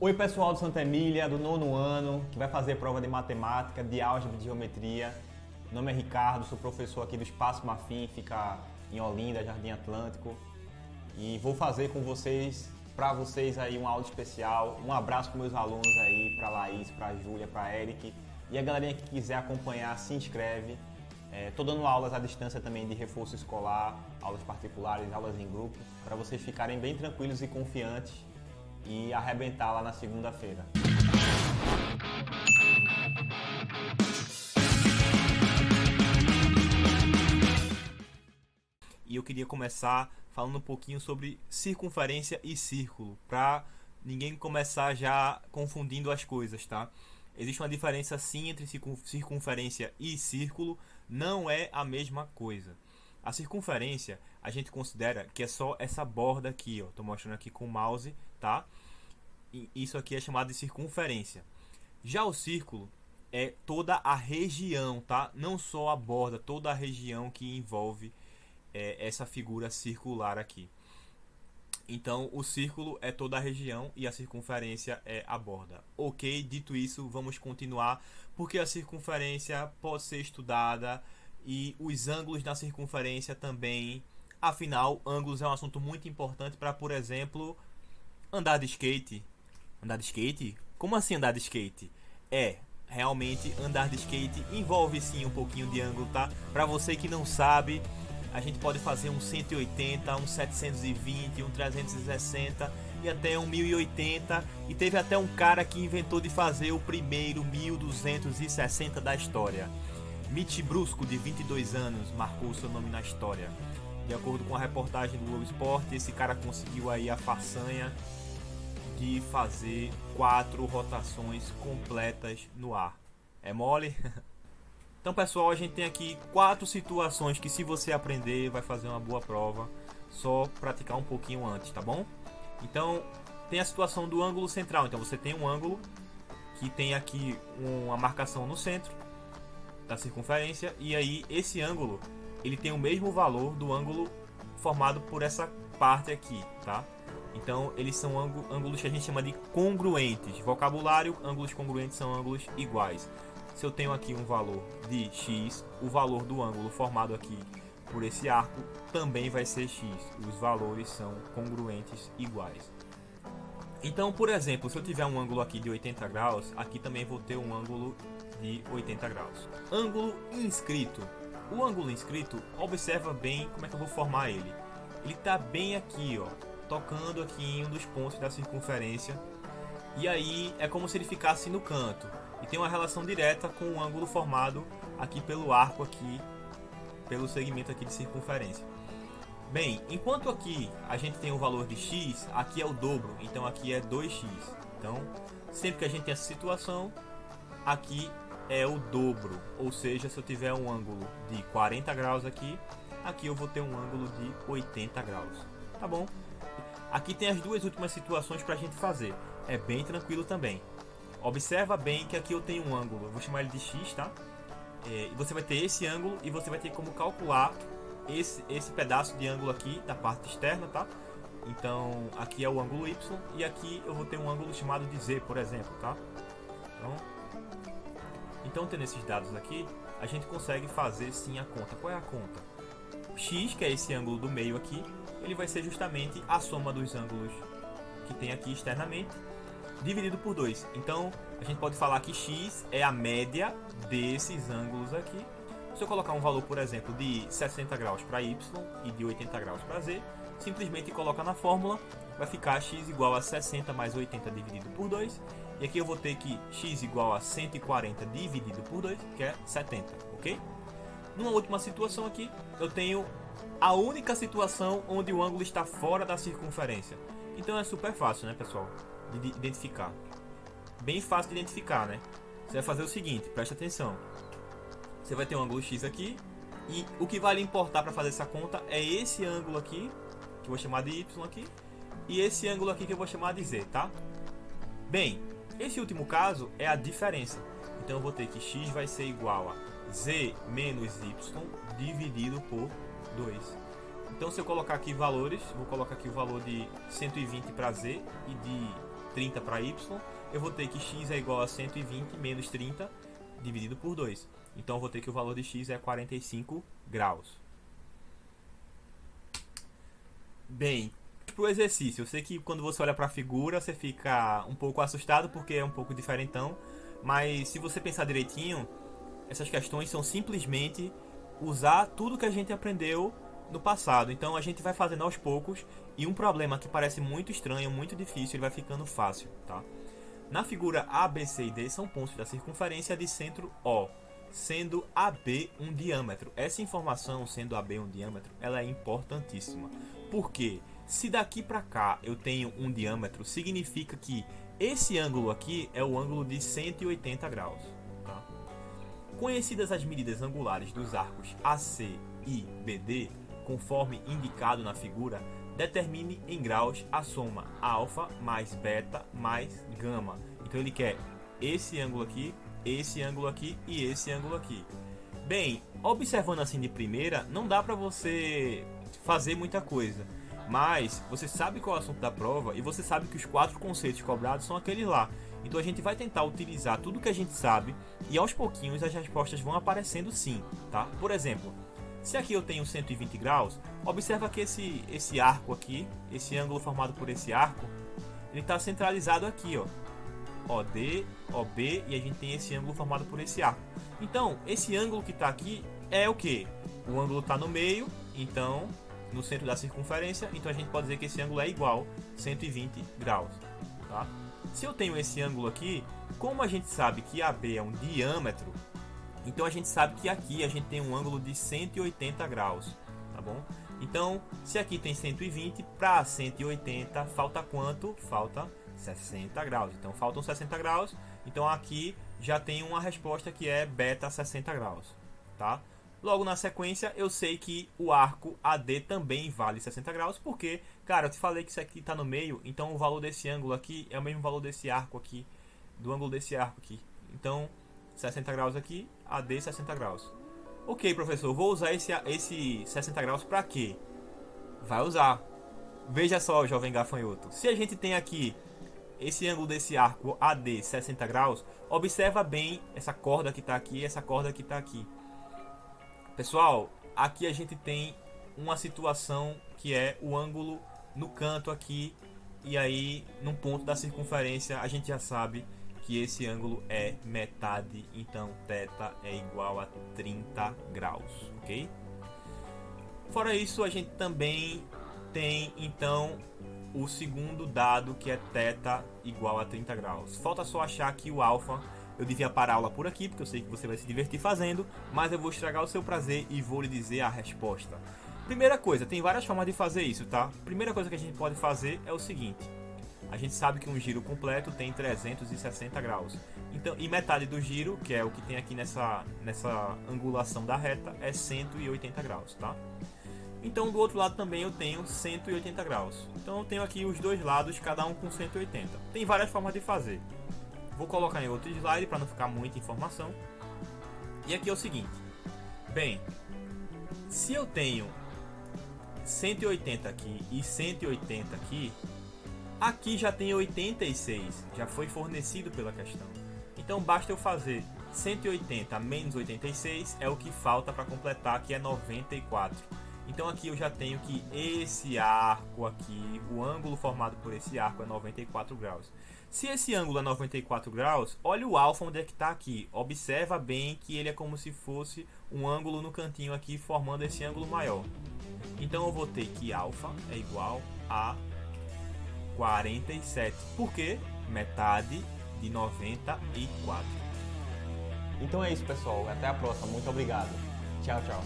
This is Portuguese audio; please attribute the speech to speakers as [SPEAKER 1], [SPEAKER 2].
[SPEAKER 1] Oi pessoal do Santa Emília, do nono ano, que vai fazer prova de matemática, de álgebra e de geometria. Meu nome é Ricardo, sou professor aqui do Espaço Marfim, fica em Olinda, Jardim Atlântico. E vou fazer com vocês, para vocês aí, uma aula especial. Um abraço para meus alunos aí, para Laís, para Júlia, para Eric. E a galerinha que quiser acompanhar, se inscreve. Estou dando aulas à distância também de reforço escolar, aulas particulares, aulas em grupo, para vocês ficarem bem tranquilos e confiantes e arrebentar lá na segunda-feira.
[SPEAKER 2] E eu queria começar falando um pouquinho sobre circunferência e círculo, para ninguém começar já confundindo as coisas, tá? Existe uma diferença sim entre circunferência e círculo, não é a mesma coisa. A circunferência a gente considera que é só essa borda aqui, ó. Tô mostrando aqui com o mouse, tá? E isso aqui é chamado de circunferência. Já o círculo é toda a região, tá? Não só a borda, toda a região que envolve essa figura circular aqui. Então o círculo é toda a região e a circunferência é a borda. Ok, dito isso, vamos continuar, porque a circunferência pode ser estudada e os ângulos da circunferência também. Afinal, ângulos é um assunto muito importante para, por exemplo, andar de skate. Andar de skate? Como assim andar de skate? Realmente andar de skate envolve sim um pouquinho de ângulo, tá? Para você que não sabe, a gente pode fazer um 180, um 720, um 360 e até um 1080. E teve até um cara que inventou de fazer o primeiro 1260 da história. Mitch Brusco, de 22 anos, marcou seu nome na história. De acordo com a reportagem do Globo Esporte, esse cara conseguiu aí a façanha de fazer 4 rotações completas no ar. É mole? Então, pessoal, a gente tem aqui 4 situações que, se você aprender, vai fazer uma boa prova. Só praticar um pouquinho antes, tá bom? Então, tem a situação do ângulo central. Então, você tem um ângulo que tem aqui uma marcação no centro da circunferência. E aí, esse ângulo, ele tem o mesmo valor do ângulo formado por essa parte aqui, tá? Então, eles são ângulos que a gente chama de congruentes. Vocabulário, ângulos congruentes são ângulos iguais. Se eu tenho aqui um valor de x, o valor do ângulo formado aqui por esse arco também vai ser x. Os valores são congruentes iguais. Então, por exemplo, se eu tiver um ângulo aqui de 80 graus, aqui também vou ter um ângulo de 80 graus. Ângulo inscrito. O ângulo inscrito, observa bem como é que eu vou formar ele. Ele está bem aqui, ó, tocando aqui em um dos pontos da circunferência. E aí é como se ele ficasse no canto. E tem uma relação direta com o ângulo formado aqui pelo arco aqui, pelo segmento aqui de circunferência. Bem, enquanto aqui a gente tem o valor de x, aqui é o dobro, então aqui é 2x. Então, sempre que a gente tem essa situação, aqui é o dobro. Ou seja, se eu tiver um ângulo de 40 graus aqui, aqui eu vou ter um ângulo de 80 graus. Tá bom? Aqui tem as duas últimas situações para a gente fazer. É bem tranquilo também. Observa bem que aqui eu tenho um ângulo, eu vou chamar ele de x, tá? E você vai ter esse ângulo e você vai ter como calcular esse pedaço de ângulo aqui da parte externa, tá? Então aqui é o ângulo y e aqui eu vou ter um ângulo chamado de z, por exemplo, tá? Então tendo esses dados aqui, a gente consegue fazer sim a conta. Qual é a conta? X, que é esse ângulo do meio aqui, ele vai ser justamente a soma dos ângulos que tem aqui externamente, dividido por 2. Então, a gente pode falar que x é a média desses ângulos aqui. Se eu colocar um valor, por exemplo, de 60 graus para y e de 80 graus para z, simplesmente coloca na fórmula, vai ficar x igual a 60 mais 80 dividido por 2. E aqui eu vou ter que x igual a 140 dividido por 2, que é 70, ok? Numa última situação aqui, eu tenho a única situação onde o ângulo está fora da circunferência. Então é super fácil, né, pessoal, de identificar. Bem fácil de identificar, né? Você vai fazer o seguinte, preste atenção. Você vai ter um ângulo x aqui e o que vai lhe importar para fazer essa conta é esse ângulo aqui, que eu vou chamar de y aqui, e esse ângulo aqui que eu vou chamar de z, tá? Bem, esse último caso é a diferença. Então eu vou ter que x vai ser igual a z menos y dividido por 2. Então, se eu colocar aqui valores, vou colocar aqui o valor de 120 para z e de 30 para y, eu vou ter que x é igual a 120 menos 30 dividido por 2. Então eu vou ter que o valor de x é 45 graus. Bem, para o exercício, eu sei que quando você olha para a figura você fica um pouco assustado porque é um pouco diferentão, mas se você pensar direitinho, essas questões são simplesmente usar tudo que a gente aprendeu no passado. Então a gente vai fazendo aos poucos e um problema que parece muito estranho, muito difícil, ele vai ficando fácil, tá? Na figura A, B, C e D são pontos da circunferência de centro O, sendo AB um diâmetro. Essa informação, sendo AB um diâmetro, ela é importantíssima. Porque se daqui para cá eu tenho um diâmetro, significa que esse ângulo aqui é o ângulo de 180 graus. Tá? Conhecidas as medidas angulares dos arcos AC e BD, conforme indicado na figura, determine em graus a soma alfa mais beta mais gama. Então ele quer esse ângulo aqui e esse ângulo aqui. Bem, observando assim de primeira, não dá para você fazer muita coisa. Mas você sabe qual é o assunto da prova e você sabe que os 4 conceitos cobrados são aqueles lá. Então a gente vai tentar utilizar tudo que a gente sabe e aos pouquinhos as respostas vão aparecendo sim, tá? Por exemplo, se aqui eu tenho 120 graus, observa que esse arco aqui, esse ângulo formado por esse arco, ele está centralizado aqui, ó. OD, OB, e a gente tem esse ângulo formado por esse arco. Então, esse ângulo que está aqui é o que? O ângulo está no meio, então, no centro da circunferência, então a gente pode dizer que esse ângulo é igual a 120 graus. Tá? Se eu tenho esse ângulo aqui, como a gente sabe que AB é um diâmetro, então a gente sabe que aqui a gente tem um ângulo de 180 graus, tá bom? Então, se aqui tem 120, para 180 falta quanto? Falta 60 graus. Então, faltam 60 graus. Então, aqui já tem uma resposta que é beta 60 graus, tá? Logo na sequência, eu sei que o arco AD também vale 60 graus, porque, cara, eu te falei que isso aqui está no meio, então o valor desse ângulo aqui é o mesmo valor desse arco aqui, do ângulo desse arco aqui. Então, 60 graus aqui, AD 60 graus. Ok, professor, vou usar esse 60 graus para quê? Vai usar. Veja só, jovem gafanhoto. Se a gente tem aqui esse ângulo desse arco AD 60 graus, observa bem essa corda que está aqui e essa corda que está aqui. Pessoal, aqui a gente tem uma situação que é o ângulo no canto aqui, e aí num ponto da circunferência a gente já sabe que esse ângulo é metade, então θ é igual a 30 graus, ok? Fora isso, a gente também tem então o segundo dado, que é θ igual a 30 graus. Falta só achar que o alfa, eu devia parar a aula por aqui, porque eu sei que você vai se divertir fazendo, mas eu vou estragar o seu prazer e vou lhe dizer a resposta. Primeira coisa, tem várias formas de fazer isso, tá? Primeira coisa que a gente pode fazer é o seguinte: a gente sabe que um giro completo tem 360 graus. Então, e metade do giro, que é o que tem aqui nessa angulação da reta, é 180 graus, tá? Então, do outro lado também eu tenho 180 graus. Então, eu tenho aqui os dois lados, cada um com 180. Tem várias formas de fazer. Vou colocar em outro slide para não ficar muita informação. E aqui é o seguinte. Bem, se eu tenho 180 aqui e 180 aqui, aqui já tem 86, já foi fornecido pela questão. Então basta eu fazer 180 menos 86, é o que falta para completar, que é 94. Então aqui eu já tenho que esse arco aqui, o ângulo formado por esse arco é 94 graus. Se esse ângulo é 94 graus, olha o alfa onde é que está aqui. Observa bem que ele é como se fosse um ângulo no cantinho aqui, formando esse ângulo maior. Então eu vou ter que alfa é igual a 47. Por quê? Metade de 94.
[SPEAKER 1] Então é isso, pessoal. Até a próxima. Muito obrigado. Tchau, tchau.